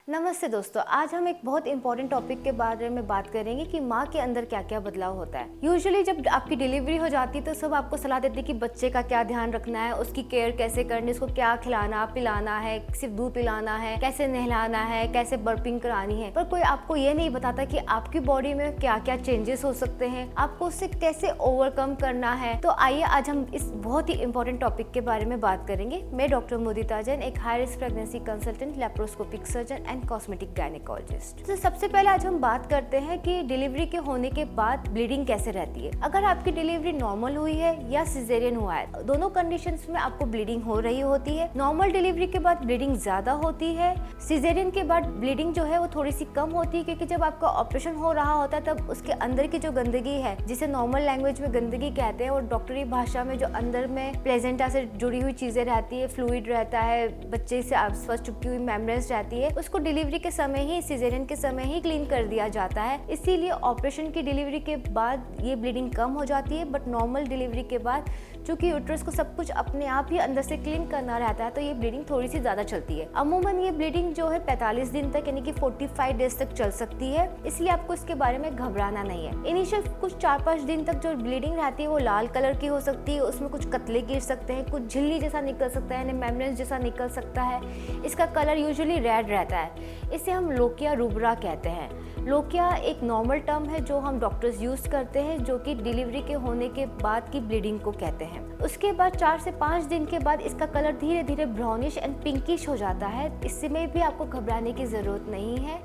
नमस्ते दोस्तों, आज हम एक बहुत इंपॉर्टेंट टॉपिक के बारे में बात करेंगे कि माँ के अंदर क्या क्या बदलाव होता है। यूजुअली जब आपकी डिलीवरी हो जाती है तो सब आपको सलाह देते हैं कि बच्चे का क्या ध्यान रखना है, उसकी केयर कैसे करनी है, उसको क्या खिलाना पिलाना है, सिर्फ दूध पिलाना है, कैसे नहलाना है, कैसे बर्पिंग करानी है। पर कोई आपको ये नहीं बताता कि आपकी बॉडी में क्या क्या चेंजेस हो सकते हैं, आपको उससे कैसे ओवरकम करना है। तो आइए आज हम इस बहुत ही इंपॉर्टेंट टॉपिक के बारे में बात करेंगे। मैं डॉक्टर मोदिता जैन, एक high risk pregnancy consultant, laparoscopic surgeon and cosmetic gynaecologist. तो सबसे पहले आज हम बात करते हैं कि डिलीवरी के होने के बाद ब्लीडिंग कैसे रहती है। अगर आपकी डिलीवरी नॉर्मल हुई है या सिजेरियन हुआ है, दोनों कंडीशंस में आपको ब्लीडिंग हो रही होती है। नॉर्मल डिलीवरी के बाद ब्लीडिंग ज्यादा होती है, सिजेरियन के बाद ब्लीडिंग जो है वो थोड़ी सी कम होती है, क्योंकि जब आपका ऑपरेशन हो रहा होता है तब उसके अंदर की जो गंदगी है, जिसे नॉर्मल लैंग्वेज में गंदगी कहते हैं, और डॉक्टरी भाषा में जो अंदर में प्लेजेंटा से जुड़ी हुई चीजें रहती है, फ्लूइड रहता है, बच्चे से आसपास चिपकी हुई मेम्ब्रेन्स रहती है, उसको डिलीवरी के समय ही, सिजेरियन के समय ही क्लीन कर दिया जाता है। इसीलिए ऑपरेशन की डिलीवरी के बाद ये ब्लीडिंग कम हो जाती है, बट नॉर्मल डिलीवरी के बाद चूंकि यूट्रस को सब कुछ अपने आप ही अंदर से क्लीन करना रहता है, तो ये ब्लीडिंग थोड़ी सी ज्यादा चलती है। अमूमन ये ब्लीडिंग जो है 45 दिन तक यानी कि 45 डेज तक चल सकती है, इसलिए आपको इसके बारे में घबराना नहीं है। इनिशियल कुछ 4-5 दिन तक जो ब्लीडिंग रहती है वो लाल कलर की हो सकती है, उसमें कुछ कतले गिर सकते हैं, कुछ झिल्ली जैसा निकल सकता है, मेम्ब्रेन्स जैसा निकल सकता है। इसका कलर यूजुअली रेड रहता है, इसे हम लोकिया रूबरा कहते हैं। लोकिया एक नॉर्मल टर्म है जो हम डॉक्टर्स यूज करते हैं, जो कि डिलीवरी के होने के बाद की ब्लीडिंग को कहते हैं। उसके बाद 4 से 5 दिन के बाद इसका कलर धीरे धीरे ब्राउनिश एंड पिंकिश हो जाता है। इसमें भी आपको घबराने की ज़रूरत नहीं है।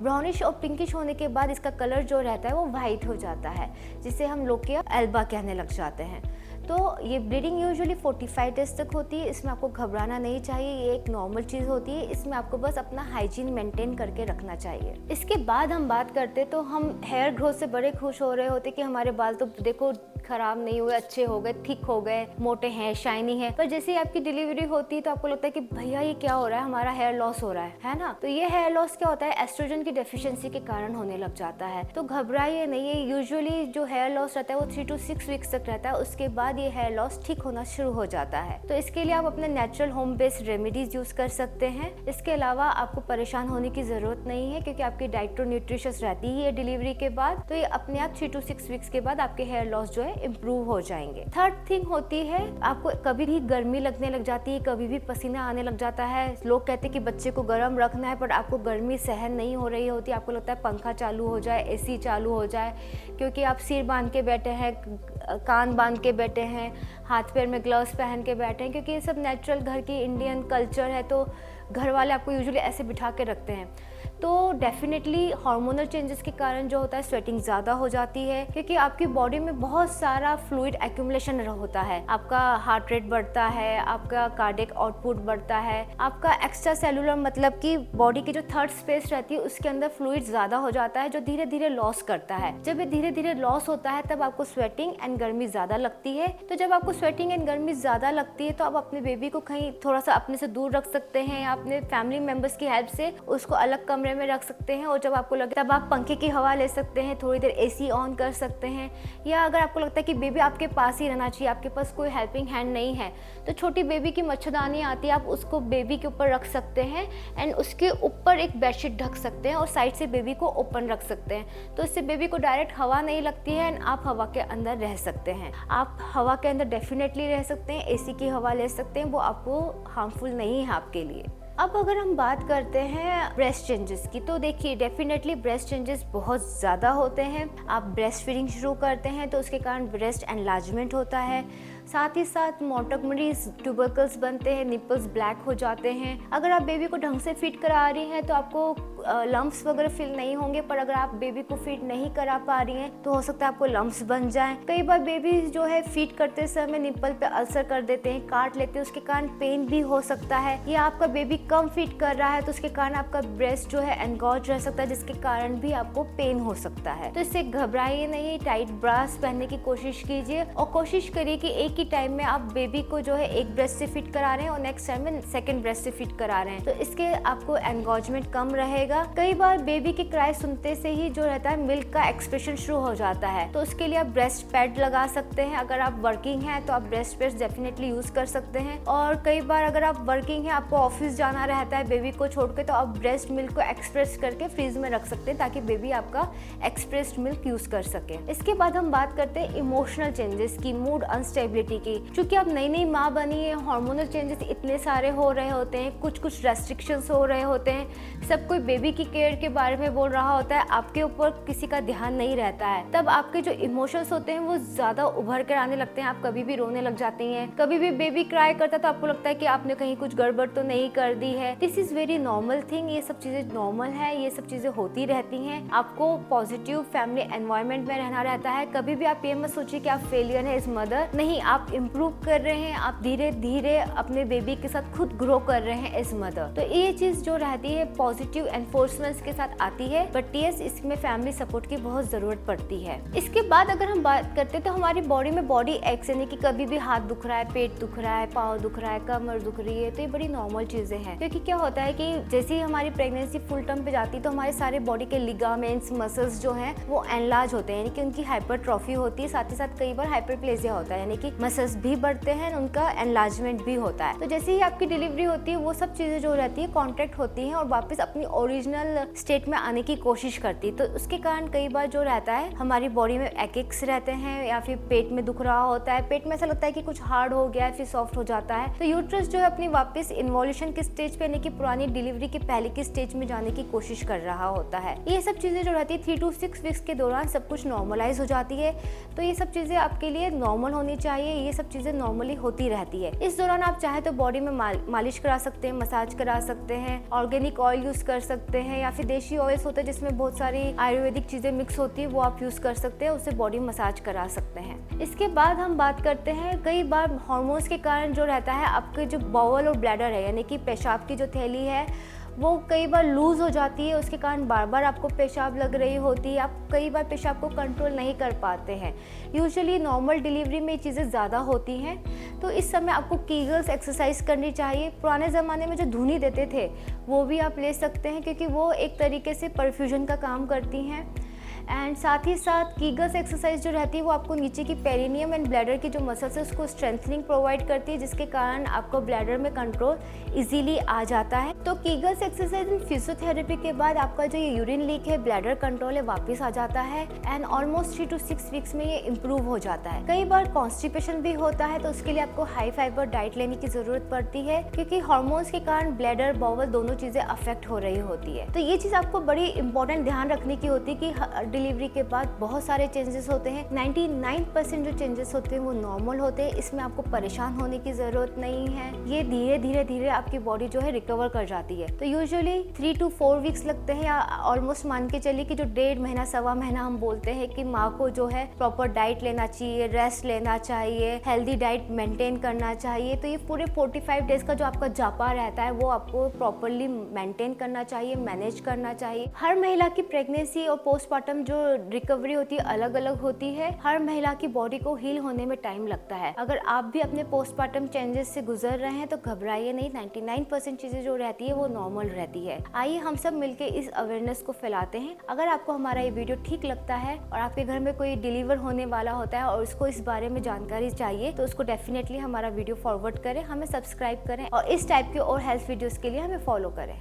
ब्राउनिश और पिंकिश होने के बाद इसका कलर जो रहता है वो वाइट हो जाता है, जिसे हम लोकिया एल्बा कहने लग जाते हैं। तो ये ब्लीडिंग यूजुअली 45 डेज तक होती है, इसमें आपको घबराना नहीं चाहिए, ये एक नॉर्मल चीज़ होती है। इसमें आपको बस अपना हाइजीन मेंटेन करके रखना चाहिए। इसके बाद हम बात करते तो हम हेयर ग्रोथ से बड़े खुश हो रहे होते कि हमारे बाल तो देखो खराब नहीं हुए, अच्छे हो गए, थिक हो गए, मोटे हैं, शाइनी है। पर जैसे ही आपकी डिलीवरी होती है तो आपको लगता है कि भैया ये क्या हो रहा है, हमारा हेयर लॉस हो रहा है ना। तो ये हेयर लॉस क्या होता है, एस्ट्रोजन की डेफिशिएंसी के कारण होने लग जाता है। तो घबराइए नहीं, ये यूजुअली जो हेयर लॉस रहता है वो 3 to 6 वीक्स तक रहता है, उसके बाद ये हेयर लॉस ठीक होना शुरू हो जाता है। तो इसके लिए आप अपने natural home based remedies use कर सकते हैं। इसके अलावा आपको परेशान होने की जरूरत नहीं है, क्योंकि आपकी डाइट न्यूट्रिशियस रहती है डिलीवरी के बाद, तो ये अपने आप 3 to 6 वीक्स के बाद आपके हेयर लॉस जो है इम्प्रूव हो जाएंगे। थर्ड थिंग होती है, आपको कभी भी गर्मी लगने लग जाती है, कभी भी पसीना आने लग जाता है। लोग कहते हैं कि बच्चे को गर्म रखना है, पर आपको गर्मी सहन नहीं हो रही होती, आपको लगता है पंखा चालू हो जाए, एसी चालू हो जाए, क्योंकि आप सिर बांध के बैठे हैं, कान बांध के बैठे हैं, हाथ पैर में ग्लव्स पहन के बैठे हैं, क्योंकि ये सब नेचुरल घर की इंडियन कल्चर है। तो घर वाले आपको यूजुअली ऐसे बिठा के रखते हैं। तो डेफिनेटली हार्मोनल चेंजेस के कारण जो होता है स्वेटिंग ज़्यादा हो जाती है, क्योंकि आपकी बॉडी में बहुत सारा फ्लूइड एक्यूमुलेशन होता है। आपका हार्ट रेट बढ़ता है, आपका कार्डियक आउटपुट बढ़ता है, आपका एक्स्ट्रा सेलुलर मतलब कि बॉडी की जो थर्ड स्पेस रहती है उसके अंदर फ्लूइड ज़्यादा हो जाता है, जो धीरे धीरे लॉस करता है। जब ये धीरे धीरे लॉस होता है तब आपको स्वेटिंग एंड गर्मी ज़्यादा लगती है। तो जब आपको स्वेटिंग एंड गर्मी ज़्यादा लगती है तो आप अपने बेबी को कहीं थोड़ा सा अपने से दूर रख सकते हैं, या अपने फैमिली मेम्बर्स की हेल्प से उसको अलग कमरे में रख सकते हैं, और जब आपको लगे तब आप पंखे की हवा ले सकते हैं, थोड़ी देर एसी ऑन कर सकते हैं। या अगर आपको लगता है कि बेबी आपके पास ही रहना चाहिए, आपके पास कोई हेल्पिंग हैंड नहीं है, तो छोटी बेबी की मच्छरदानी आती है, आप उसको बेबी के ऊपर रख सकते हैं एंड उसके ऊपर एक बेडशीट ढक सकते हैं और साइड से बेबी को ओपन रख सकते हैं। तो इससे बेबी को डायरेक्ट हवा नहीं लगती है एंड आप हवा के अंदर रह सकते हैं। आप हवा के अंदर डेफिनेटली रह सकते हैं, एसी की हवा ले सकते हैं, वो आपको हार्मफुल नहीं है आपके लिए। अब अगर हम बात करते हैं ब्रेस्ट चेंजेस की, तो देखिए डेफिनेटली ब्रेस्ट चेंजेस बहुत ज़्यादा होते हैं। आप ब्रेस्ट फीडिंग शुरू करते हैं तो उसके कारण ब्रेस्ट एनलार्जमेंट होता है, साथ ही साथ मोनोटोमरीज ट्यूबरकल्स बनते हैं, निपल्स ब्लैक हो जाते हैं। अगर आप बेबी को ढंग से फीड करा रही हैं तो आपको लम्प्स वगैरह फील नहीं होंगे, पर अगर आप बेबी को फीड नहीं करा पा रही हैं तो हो सकता है आपको लम्प्स बन जाएं। कई बार बेबी जो है फीड करते समय निपल पे अल्सर कर देते हैं, काट लेते हैं, उसके कारण पेन भी हो सकता है। या आपका बेबी कम फीड कर रहा है तो उसके कारण आपका ब्रेस्ट जो है एनगॉज रह सकता है, जिसके कारण भी आपको पेन हो सकता है। तो इससे घबराइए नहीं, टाइट ब्रास पहनने की कोशिश कीजिए और कोशिश करिए कि एक ही टाइम में आप बेबी को जो है एक ब्रेस्ट से फीड करा रहे हैं और नेक्स्ट टाइम में सेकंड ब्रेस्ट से फीड करा रहे हैं, तो इसके आपको एनगॉजमेंट कम रहेगा रखिएगा। कई बार बेबी की क्राई सुनते से ही जो रहता है मिल्क का एक्सप्रेशन शुरू हो जाता है, तो उसके लिए आप ब्रेस्ट पैड लगा सकते हैं। अगर आप वर्किंग हैं तो आप ब्रेस्ट पैड डेफिनेटली यूज कर सकते हैं। और कई बार अगर आप वर्किंग हैं, आपको ऑफिस जाना रहता है बेबी को छोड़ के, तो आप ब्रेस्ट मिल्क को एक्सप्रेस करके फ्रीज में रख सकते हैं ताकि बेबी आपका एक्सप्रेस्ड मिल्क यूज कर सके। इसके बाद हम बात करते हैं इमोशनल चेंजेस की, मूड अनस्टेबिलिटी की। क्योंकि आप नई नई माँ बनी है, हार्मोनल चेंजेस इतने सारे हो रहे होते हैं, कुछ रेस्ट्रिक्शंस हो रहे होते हैं, सब कोई बेबी की केयर के बारे में बोल रहा होता है, आपके ऊपर किसी का ध्यान नहीं रहता है। तब आपके जो इमोशंस होते हैं वो ज्यादा उभर कर आने लगते हैं। आप कभी भी रोने लग जाती हैं, कभी भी बेबी क्राई करता है तो आपको लगता है कि आपने कहीं कुछ गड़बड़ तो नहीं कर दी है। This is very normal thing, ये सब चीजें नॉर्मल है, ये सब चीजें होती रहती हैं। आपको पॉजिटिव फैमिली एनवायरनमेंट में रहना रहता है। कभी भी आप ये मत सोचिए कि आप फेलियर है एज मदर, नहीं, आप इम्प्रूव कर रहे हैं, आप धीरे धीरे अपने बेबी के साथ खुद ग्रो कर रहे हैं एज मदर। तो ये चीज जो रहती है पॉजिटिव एनफोर्समेंट के साथ आती है, बट यस इसमें फैमिली सपोर्ट की बहुत जरूरत पड़ती है। इसके बाद अगर हम बात करते हैं तो हमारी बॉडी में बॉडी एक्स, यानी कि कभी भी हाथ दुख रहा है, पेट दुख रहा है, पाँव दुख रहा है, कमर दुख रही है, तो ये बड़ी नॉर्मल चीजें हैं। क्योंकि क्या होता है कि जैसे ही हमारी प्रेगनेंसी फुल टर्म पे जाती है तो हमारे सारे बॉडी के लिगामेंट्स, मसल्स जो हैं वो एनलार्ज होते हैं, यानी कि उनकी हाइपरट्रॉफी होती है। साथ ही साथ कई बार हाइपरप्लेजिया होता है, यानी कि मसल्स भी बढ़ते हैं, उनका एनलार्जमेंट भी होता है। तो जैसे ही आपकी डिलीवरी होती है वो सब चीजें जो रहती है कॉन्ट्रैक्ट होती हैं और वापस अपनी ओरिजिनल स्टेट में आने की कोशिश करती है। तो उसके कारण कई बार जो रहता है हमारी बॉडी में एक्स रहते हैं, या फिर पेट में दुख रहा होता है, पेट में ऐसा लगता है कि कुछ हार्ड हो गया है, फिर सॉफ्ट हो जाता है। तो यूट्रस जो है अपनी वापस इन्वोल्यूशन की स्टेज पे, यानी कि पुरानी डिलीवरी के पहले की स्टेज में जाने की कोशिश कर रहा होता है। ये सब चीजें जो रहती है 3 to 6 वीक्स के दौरान सब कुछ नॉर्मलाइज हो जाती है। तो ये सब चीजें आपके लिए नॉर्मल होनी चाहिए, ये सब चीजें नॉर्मली होती रहती है। इस दौरान आप चाहे तो बॉडी में मालिश करा सकते हैं, मसाज करा सकते हैं, ऑर्गेनिक ऑयल यूज कर सकते हैं, या फिर देशी ऑयल्स होते हैं जिसमें बहुत सारी आयुर्वेदिक चीजें मिक्स होती है, वो आप यूज कर सकते हैं, उससे बॉडी मसाज करा सकते हैं। इसके बाद हम बात करते हैं, कई बार हार्मोन्स के कारण जो रहता है आपके जो बाउल और ब्लैडर है, यानी कि पेशाब की जो थैली है वो कई बार लूज हो जाती है, उसके कारण बार बार आपको पेशाब लग रही होती है, आप कई बार पेशाब को कंट्रोल नहीं कर पाते हैं। यूजुअली नॉर्मल डिलीवरी में ये चीज़ें ज़्यादा होती हैं, तो इस समय आपको कीगल्स एक्सरसाइज करनी चाहिए। पुराने ज़माने में जो धुनी देते थे वो भी आप ले सकते हैं, क्योंकि वो एक तरीके से परफ्यूजन का काम करती हैं। एंड साथ ही साथ कीगल्स एक्सरसाइज जो रहती है वो आपको नीचे की पेरिनियम एंड ब्लैडर की जो मसल्स है उसको स्ट्रेंथनिंग प्रोवाइड करती है, जिसके कारण आपको ब्लैडर में कंट्रोल इजीली आ जाता है। तो कीगल्स एक्सरसाइज एंड फिजियोथेरेपी के बाद आपका जो ये यूरिन लीक है, ब्लैडर कंट्रोल है, वापस आ जाता है एंड ऑलमोस्ट 3 to 6 वीक्स में ये इम्प्रूव हो जाता है। कई बार कॉन्स्टिपेशन भी होता है, तो उसके लिए आपको हाई फाइबर डाइट लेने की जरूरत पड़ती है, क्योंकि हार्मोन्स के कारण ब्लैडर, बाउल दोनों चीजें अफेक्ट हो रही होती है। तो ये चीज आपको बड़ी इंपॉर्टेंट ध्यान रखने की होती है कि डिलीवरी के बाद बहुत सारे चेंजेस होते हैं। 99% जो चेंजेस होते हैं वो नॉर्मल होते हैं, इसमें आपको परेशान होने की जरूरत नहीं है। ये धीरे धीरे धीरे आपकी बॉडी जो है रिकवर कर जाती है। तो यूजुअली 3 to 4 वीक्स लगते हैं, या ऑलमोस्ट मान के चलिए कि जो 1.5 महीना, सवा महीना हम बोलते हैं कि माँ को जो है प्रॉपर डाइट लेना चाहिए, रेस्ट लेना चाहिए, हेल्दी डाइट मेंटेन करना चाहिए। तो ये पूरे 45 डेज का जो आपका जापा रहता है वो आपको प्रॉपरली मेंटेन करना चाहिए, मैनेज करना चाहिए। हर महिला की प्रेगनेंसी और पोस्टमार्टम जो रिकवरी होती है अलग अलग होती है। हर महिला की बॉडी को हील होने में टाइम लगता है। अगर आप भी अपने पोस्टमार्टम चेंजेस से गुजर रहे हैं तो घबराइए नहीं, 99% चीजें जो रहती है वो नॉर्मल रहती है। आइए हम सब मिलके इस अवेयरनेस को फैलाते हैं। अगर आपको हमारा ये वीडियो ठीक लगता है और आपके घर में कोई डिलीवर होने वाला होता है और उसको इस बारे में जानकारी चाहिए, तो उसको डेफिनेटली हमारा वीडियो फॉरवर्ड करें, हमें सब्सक्राइब करें और इस टाइप के और हेल्थ वीडियोस के लिए हमें फॉलो करें।